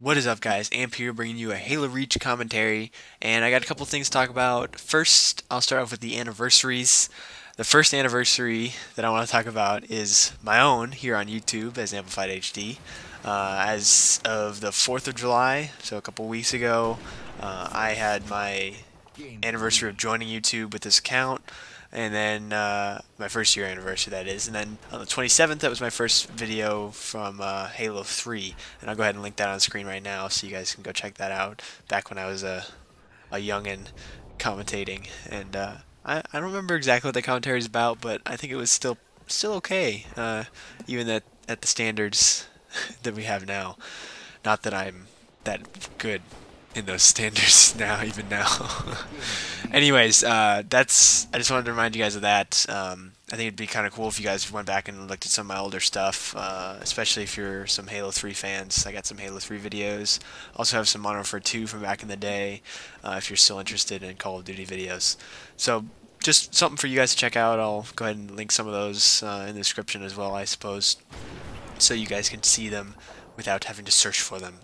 What is up, guys? Amp here bringing you a Halo Reach commentary, and I got a couple things to talk about. First, I'll start off with the anniversaries. The first anniversary that I want to talk about is my own here on YouTube as Amplified HD. As of the 4th of July, so a couple weeks ago, I had my anniversary of joining YouTube with this account, and then my first year anniversary, that is. And then on the 27th, that was my first video from Halo 3, and I'll go ahead and link that on screen right now so you guys can go check that out. Back when I was a youngin commentating, and I don't remember exactly what the commentary is about, but I think it was still okay, even at the standards that we have now. Not that I'm that good in those standards now, even now. Anyways, I just wanted to remind you guys of that. I think it'd be kind of cool if you guys went back and looked at some of my older stuff, especially if you're some Halo 3 fans. I got some Halo 3 videos. Also have some Modern Warfare 2 from back in the day, if you're still interested in Call of Duty videos. So just something for you guys to check out. I'll go ahead and link some of those in the description as well, I suppose, so you guys can see them without having to search for them.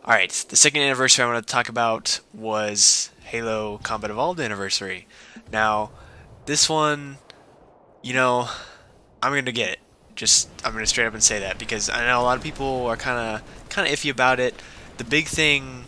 Alright, the second anniversary I want to talk about was Halo Combat Evolved anniversary. Now, this one, I'm going to get it. I'm going to straight up and say that, because I know a lot of people are kind of iffy about it. The big thing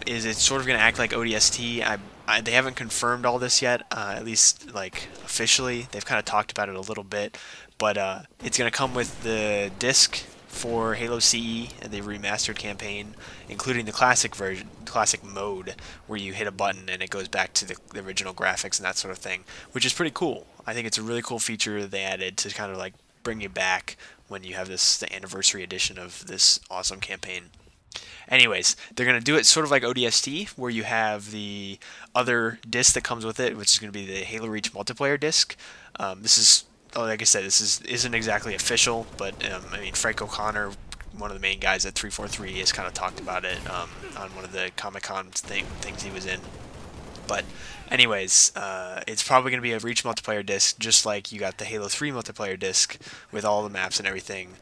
is it's sort of going to act like ODST. They haven't confirmed all this yet, at least like officially. They've kind of talked about it a little bit, but it's going to come with the disc for Halo CE and the remastered campaign, including the classic version, classic mode, where you hit a button and it goes back to the original graphics and that sort of thing, which is pretty cool. I think it's a really cool feature they added to kind of like bring you back when you have the anniversary edition of this awesome campaign. Anyways, they're going to do it sort of like ODST, where you have the other disc that comes with it, which is going to be the Halo Reach multiplayer disc. This is, like I said, isn't exactly official, but I mean, Frank O'Connor, one of the main guys at 343, has kind of talked about it on one of the Comic-Con things he was in. But anyways, it's probably going to be a Reach multiplayer disc, just like you got the Halo 3 multiplayer disc with all the maps and everything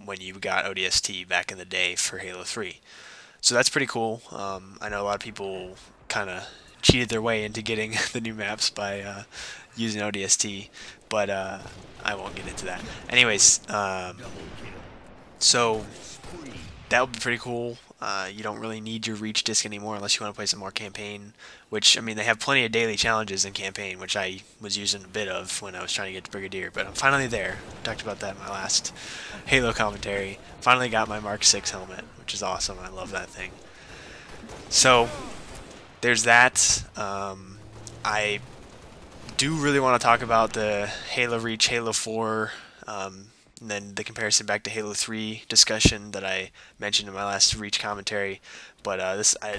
when you got ODST back in the day for Halo 3. So that's pretty cool. I know a lot of people kind of cheated their way into getting the new maps by using ODST, but I won't get into that. Anyways, so that would be pretty cool. You don't really need your Reach disc anymore unless you want to play some more campaign, which, I mean, they have plenty of daily challenges in campaign, which I was using a bit of when I was trying to get to Brigadier, but I'm finally there. I talked about that in my last Halo commentary. Finally got my Mark 6 helmet, which is awesome. I love that thing. So there's that. I do really want to talk about the Halo Reach, Halo 4, and then the comparison back to Halo 3 discussion that I mentioned in my last Reach commentary. But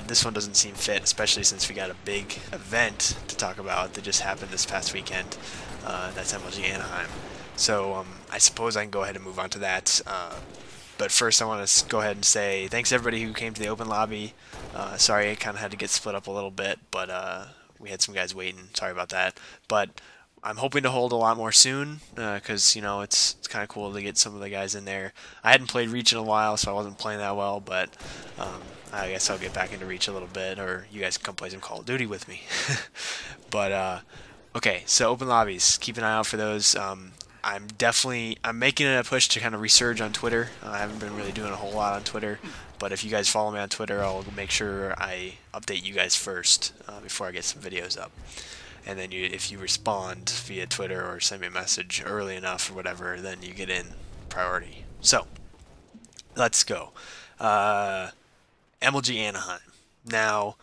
this one doesn't seem fit, especially since we got a big event to talk about that just happened this past weekend. That's MLG Anaheim. So I suppose I can go ahead and move on to that. But first I want to go ahead and say thanks everybody who came to the open lobby. Sorry it kind of had to get split up a little bit, but we had some guys waiting. Sorry about that. But I'm hoping to hold a lot more soon, because it's kind of cool to get some of the guys in there. I hadn't played Reach in a while, so I wasn't playing that well, but I guess I'll get back into Reach a little bit, or you guys can come play some Call of Duty with me. But okay, so open lobbies, keep an eye out for those. I'm making a push to kind of resurge on Twitter. I haven't been really doing a whole lot on Twitter, but if you guys follow me on Twitter, I'll make sure I update you guys first before I get some videos up. And then if you respond via Twitter or send me a message early enough or whatever, then you get in priority. So let's go. MLG Anaheim. Now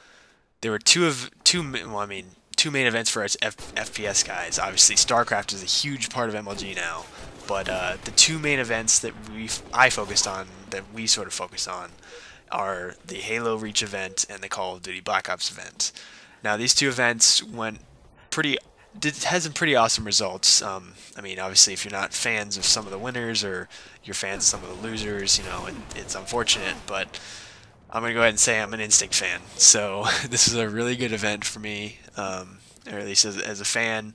there were two main events for us FPS guys. Obviously, StarCraft is a huge part of MLG now, but the two main events that I focused on, that we sort of focused on, are the Halo Reach event and the Call of Duty Black Ops event. Now these two events had some pretty awesome results. I mean, obviously, if you're not fans of some of the winners or you're fans of some of the losers, it's unfortunate, but I'm going to go ahead and say I'm an Instinct fan. So this is a really good event for me, or at least as a fan.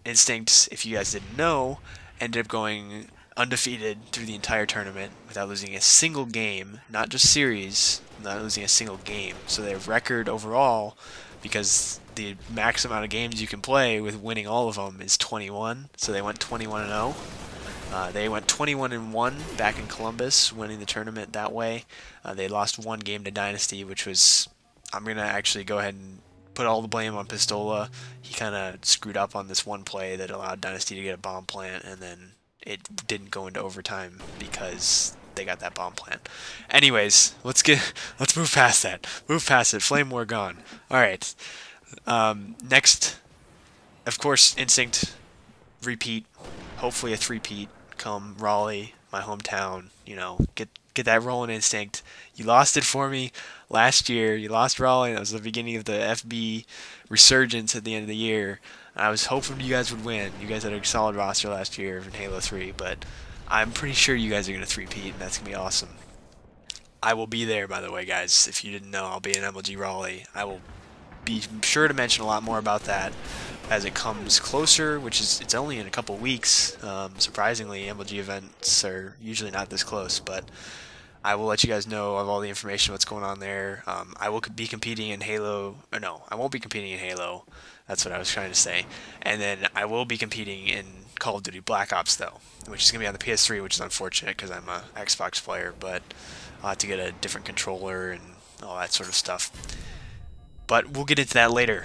Instinct, if you guys didn't know, ended up going undefeated through the entire tournament without losing a single game, not just series, not losing a single game. So their record overall, because the max amount of games you can play with winning all of them is 21. So they went 21-0. They went 21-1 back in Columbus, winning the tournament that way. They lost one game to Dynasty, which was, I'm going to actually go ahead and put all the blame on Pistola. He kind of screwed up on this one play that allowed Dynasty to get a bomb plant, and then it didn't go into overtime because they got that bomb plant. Anyways, let's move past that. Move past it. Flame War gone. All right. Next, of course, Instinct repeat. Hopefully a three-peat come Raleigh, my hometown. You know, get that rolling, Instinct. You lost it for me last year. You lost Raleigh. That was the beginning of the FB resurgence at the end of the year. I was hoping you guys would win. You guys had a solid roster last year in Halo 3, but I'm pretty sure you guys are going to three-peat, and that's going to be awesome. I will be there, by the way, guys. If you didn't know, I'll be in MLG Raleigh. I will be sure to mention a lot more about that as it comes closer, which is, it's only in a couple weeks. Surprisingly, MLG events are usually not this close, but I will let you guys know of all the information, what's going on there. I will be competing in Halo, or no, I won't be competing in Halo. That's what I was trying to say. And then I will be competing in Call of Duty Black Ops, though, which is going to be on the PS3, which is unfortunate because I'm a Xbox player, but I'll have to get a different controller and all that sort of stuff. But we'll get into that later.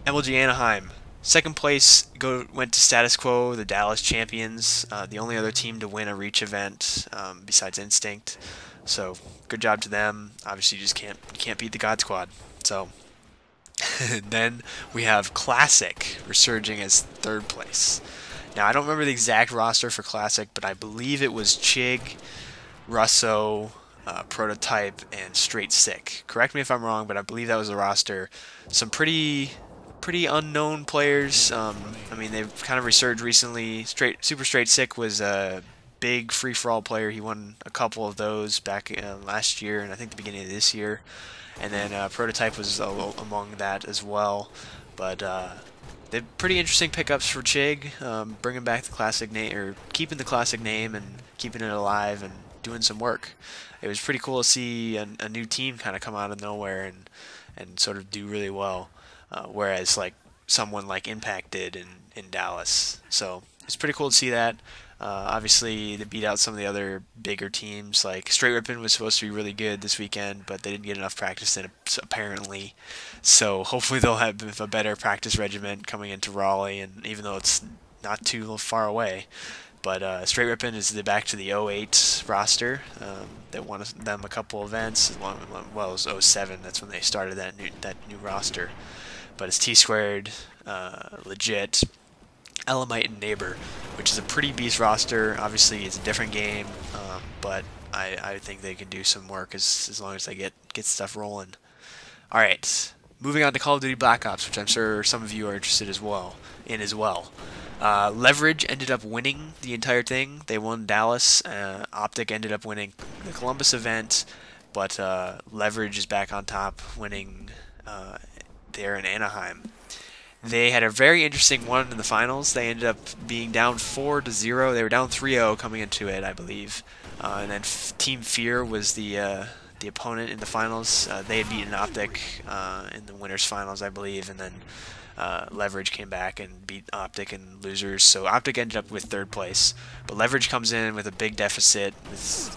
MLG Anaheim. Second place went to Status Quo, the Dallas champions, the only other team to win a Reach event besides Instinct. So good job to them. Obviously, you can't beat the God Squad. So then we have Classic resurging as third place. Now I don't remember the exact roster for Classic, but I believe it was Chig, Russo, Prototype, and Straight Sick. Correct me if I'm wrong, but I believe that was the roster. Some pretty unknown players. I mean, they've kind of resurged recently. Super Straight Sick was a big free-for-all player. He won a couple of those back last year and I think the beginning of this year. And then Prototype was among that as well. But they're pretty interesting pickups for Chig, bringing back the classic name, or keeping the classic name and keeping it alive and doing some work. It was pretty cool to see a new team kind of come out of nowhere and sort of do really well. Whereas like someone like Impact did in Dallas. So it's pretty cool to see that. Obviously, they beat out some of the other bigger teams. Like Straight Rippin' was supposed to be really good this weekend, but they didn't get enough practice in it, apparently. So hopefully they'll have a better practice regimen coming into Raleigh, and even though it's not too far away. But Straight Rippin' is back to the 08 roster that won them a couple events. Well, it was 07. That's when they started that new roster. But it's T-Squared, Legit, Elamite, and Neighbor, which is a pretty beast roster. Obviously, it's a different game, but I think they can do some work as long as they get stuff rolling. All right, moving on to Call of Duty Black Ops, which I'm sure some of you are interested as well. Leverage ended up winning the entire thing. They won Dallas. Optic ended up winning the Columbus event, but Leverage is back on top, winning there in Anaheim. They had a very interesting one in the finals. They ended up being down 4-0. They were down 3-0 coming into it, I believe. And then Team Fear was the opponent in the finals. They had beaten Optic in the winners finals, I believe, and then Leverage came back and beat Optic in losers. So Optic ended up with third place, but Leverage comes in with a big deficit.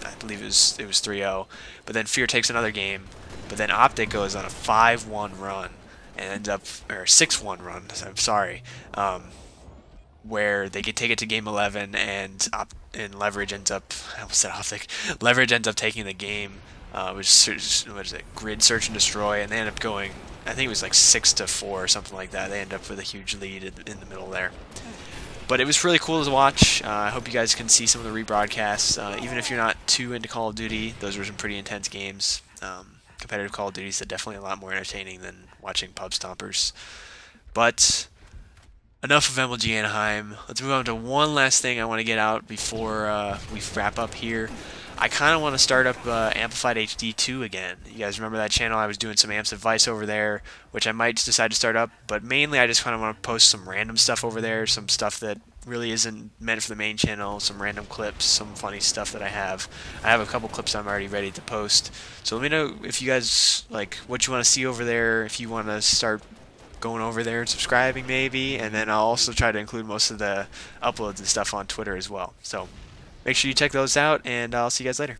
I believe it was 3-0. But then Fear takes another game. But then Optic goes on a 5-1 run. And ends up, or 6-1 run, I'm sorry, where they could take it to game 11, and Leverage ends up, I almost said Optic, Leverage ends up taking the game, which was it, Grid Search and Destroy, and they end up going, I think it was like 6-4 or something like that. They end up with a huge lead in the middle there. But it was really cool to watch. I hope you guys can see some of the rebroadcasts. Even if you're not too into Call of Duty, those were some pretty intense games. Competitive Call of Duties are definitely a lot more entertaining than watching pub stompers. But enough of MLG Anaheim. Let's move on to one last thing I want to get out before we wrap up here. I kind of want to start up Amplified HD 2 again. You guys remember that channel? I was doing some amps advice over there, which I might decide to start up, but mainly I just kind of want to post some random stuff over there, some stuff that really isn't meant for the main channel, some random clips, some funny stuff that I have. I have a couple clips I'm already ready to post. So let me know if you guys like what you want to see over there, if you want to start going over there and subscribing maybe, and then I'll also try to include most of the uploads and stuff on Twitter as well. So make sure you check those out, and I'll see you guys later.